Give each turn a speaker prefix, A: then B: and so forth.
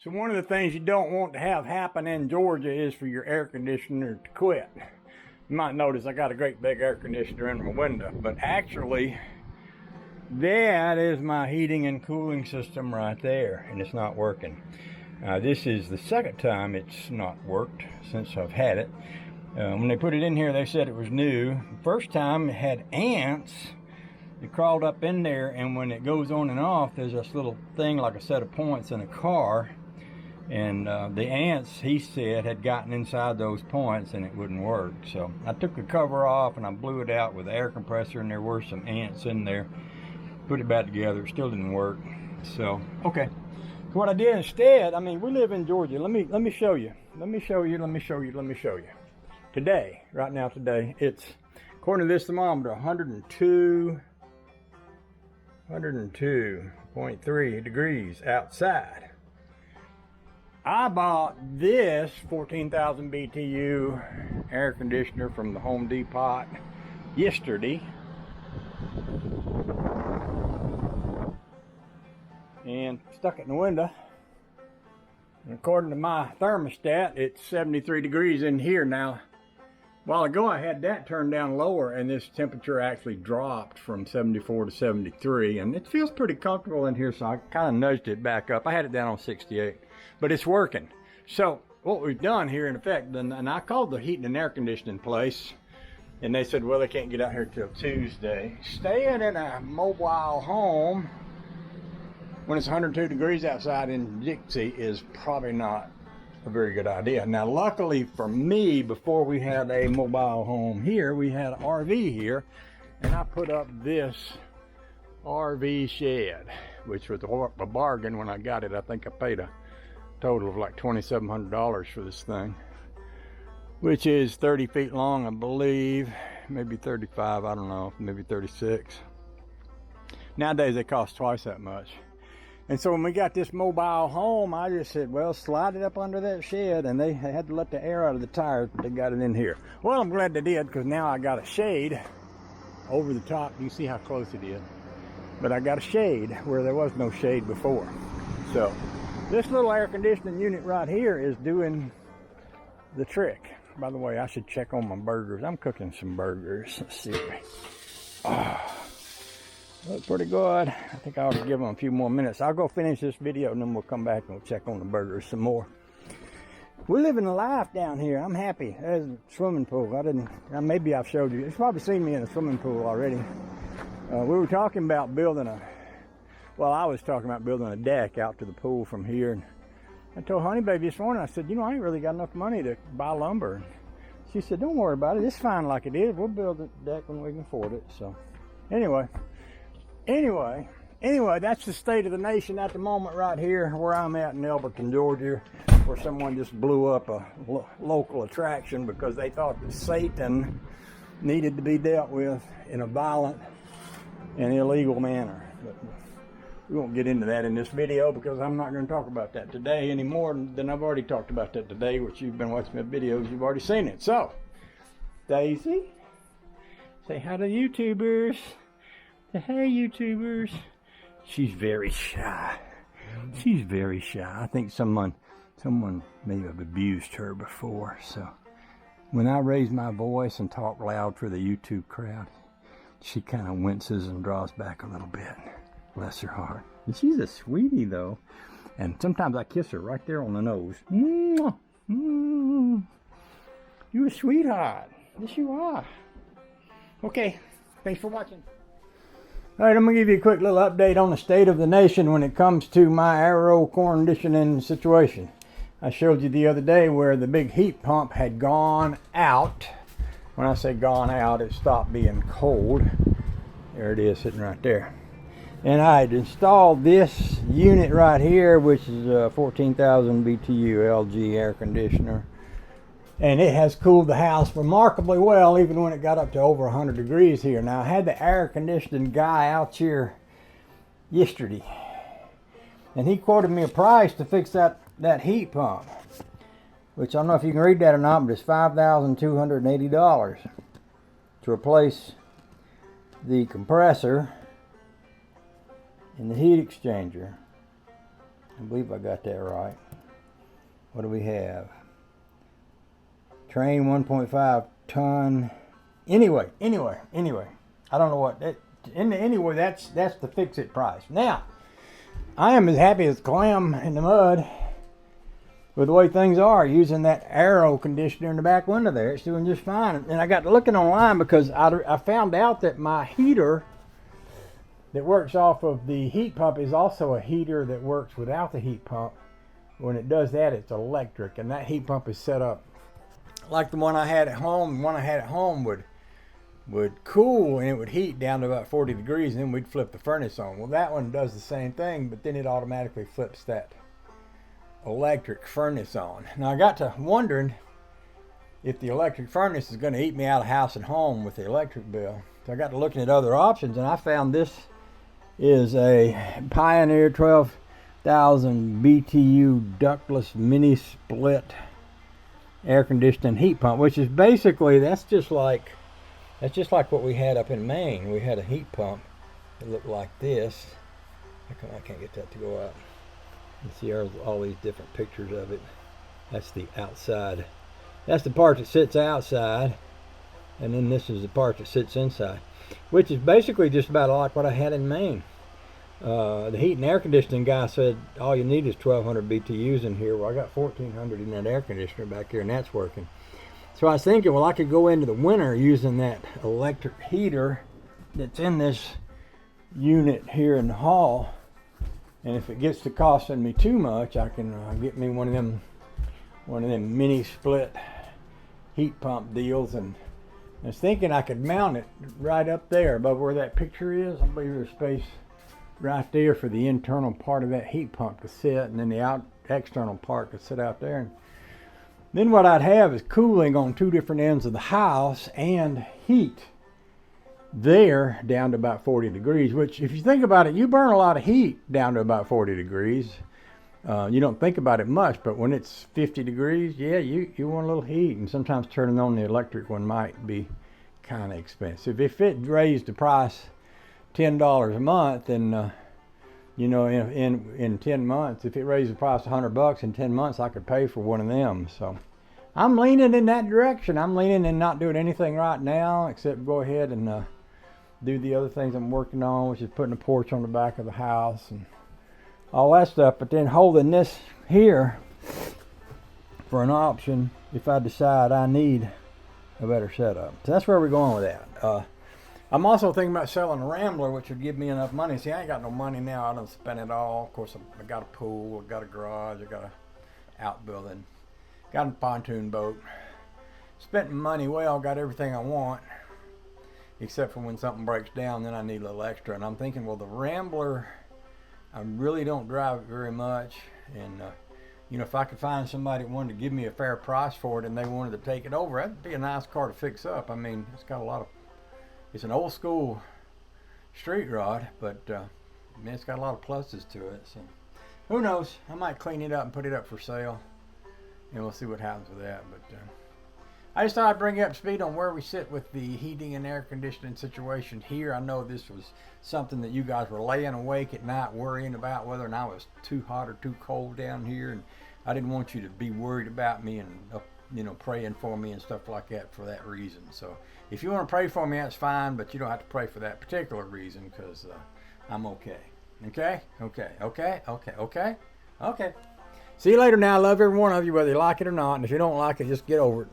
A: So one of the things you don't want to have happen in Georgia is for your air conditioner to quit. You might notice I got a great big air conditioner in my window, but actually that is my heating and cooling system right there, and it's not working. This is the second time it's not worked since I've had it. When they put it in here, they said it was new. The first time it had ants. It crawled up in there, and when it goes on and off, there's this little thing like a set of points in a car. And the ants, he said, had gotten inside those points and it wouldn't work. So I took the cover off and I blew it out with the air compressor, and there were some ants in there. Put it back together, it still didn't work. So, okay. So what I did instead, I mean, we live in Georgia. Let me show you. Let me show you. Today, right now today, it's, according to this thermometer, 102.3 degrees outside. I bought this 14,000 BTU air conditioner from the Home Depot yesterday. And stuck it in the window. And according to my thermostat, it's 73 degrees in here now. A while ago I had that turned down lower, and this temperature actually dropped from 74 to 73, and it feels pretty comfortable in here, so I kind of nudged it back up. I had it down on 68, but it's working. So what we've done here in effect, and I called the heating and air conditioning place, and they said, well, they can't get out here till Tuesday. Staying in a mobile home when it's 102 degrees outside in Dixie is probably not a very good idea. Now, luckily for me, before we had a mobile home here, we had an RV here, and I put up this RV shed, which was a bargain when I got it. I think I paid a total of like $2,700 for this thing, which is 30 feet long, I believe, maybe 35, I don't know, maybe 36. Nowadays they cost twice that much. And so when we got this mobile home, I just said, well, slide it up under that shed, and they had to let the air out of the tires, but they got it in here. Well, I'm glad they did, because now I got a shade over the top. You see how close it is. But I got a shade where there was no shade before. So this little air conditioning unit right here is doing the trick. By the way, I should check on my burgers. I'm cooking some burgers. Let's see. Look pretty good. I think I ought to give them a few more minutes. I'll go finish this video, and then we'll come back and we'll check on the burgers some more. We're living a life down here. I'm happy. There's a swimming pool. Maybe I've showed you. You've probably seen me in a swimming pool already. We were talking about I was talking about building a deck out to the pool from here. And I told Honey Baby this morning, I said, you know, I ain't really got enough money to buy lumber. She said, don't worry about it. It's fine like it is. We'll build a deck when we can afford it. So anyway, that's the state of the nation at the moment right here where I'm at in Elberton, Georgia, where someone just blew up a local attraction because they thought that Satan needed to be dealt with in a violent and illegal manner. But we won't get into that in this video, because I'm not going to talk about that today any more than I've already talked about that today, which you've been watching my videos, you've already seen it. So, Daisy, say hi to YouTubers. Hey, YouTubers. She's very shy. She's very shy. I think someone may have abused her before. So when I raise my voice and talk loud for the YouTube crowd, she kind of winces and draws back a little bit. Bless her heart. And she's a sweetie, though. And sometimes I kiss her right there on the nose. Mwah. Mm. You're a sweetheart. Yes, you are. Okay. Thanks for watching. All right, I'm going to give you a quick little update on the state of the nation when it comes to my air conditioning situation. I showed you the other day where the big heat pump had gone out. When I say gone out, it stopped being cold. There it is, sitting right there. And I had installed this unit right here, which is a 14,000 BTU LG air conditioner. And it has cooled the house remarkably well, even when it got up to over 100 degrees here. Now, I had the air conditioning guy out here yesterday, and he quoted me a price to fix that heat pump, which I don't know if you can read that or not, but it's $5,280 to replace the compressor and the heat exchanger. I believe I got that right. What do we have? Train 1.5 ton. Anyway. I don't know what. Anyway, that's the fix-it price. Now, I am as happy as a clam in the mud with the way things are, using that Aero conditioner in the back window there. It's doing just fine. And I got to looking online because I found out that my heater that works off of the heat pump is also a heater that works without the heat pump. When it does that, it's electric, and that heat pump is set up like the one I had at home. The one I had at home would cool and it would heat down to about 40 degrees, and then we'd flip the furnace on. Well, that one does the same thing, but then it automatically flips that electric furnace on. Now I got to wondering if the electric furnace is going to eat me out of house and home with the electric bill. So I got to looking at other options, and I found this is a Pioneer 12,000 BTU ductless mini split air conditioning heat pump, which is basically that's just like what we had up in Maine. We had a heat pump that looked like this. I can't get that to go out. You see all these different pictures of it. That's the outside. That's the part that sits outside, and then this is the part that sits inside, which is basically just about like what I had in Maine. The heat and air conditioning guy said all you need is 1,200 BTUs in here. Well, I got 1,400 in that air conditioner back here, and that's working. So I was thinking, well, I could go into the winter using that electric heater that's in this unit here in the hall. And if it gets to costing me too much, I can get me one of them mini split heat pump deals. And I was thinking I could mount it right up there above where that picture is. I believe there's space right there for the internal part of that heat pump to sit, and then the external part to sit out there. And then what I'd have is cooling on two different ends of the house and heat there down to about 40 degrees, which if you think about it, you burn a lot of heat down to about 40 degrees. You don't think about it much, but when it's 50 degrees, yeah, you want a little heat, and sometimes turning on the electric one might be kind of expensive. If it raised the price $10 a month, and in 10 months, if it raised the price $100 in 10 months, I could pay for one of them. So I'm leaning in that direction. I'm leaning in not doing anything right now except go ahead and do the other things I'm working on, which is putting a porch on the back of the house and all that stuff, but then holding this here for an option if I decide I need a better setup. So that's where we're going with that. I'm also thinking about selling a Rambler, which would give me enough money. See, I ain't got no money now. I done spent it all. Of course, I got a pool, I got a garage, I got a outbuilding, got a pontoon boat. Spent money well, got everything I want, except for when something breaks down, then I need a little extra. And I'm thinking, well, the Rambler, I really don't drive it very much. And, if I could find somebody that wanted to give me a fair price for it and they wanted to take it over, that'd be a nice car to fix up. I mean, it's an old school street rod, but it's got a lot of pluses to it. So who knows? I might clean it up and put it up for sale, and we'll see what happens with that. But I just thought I'd bring you up to speed on where we sit with the heating and air conditioning situation here. I know this was something that you guys were laying awake at night worrying about whether or not it was too hot or too cold down here, and I didn't want you to be worried about me and praying for me and stuff like that for that reason. So if you want to pray for me, that's fine, but you don't have to pray for that particular reason, because I'm okay. Okay. See you later now. I love every one of you, whether you like it or not. And if you don't like it, just get over it.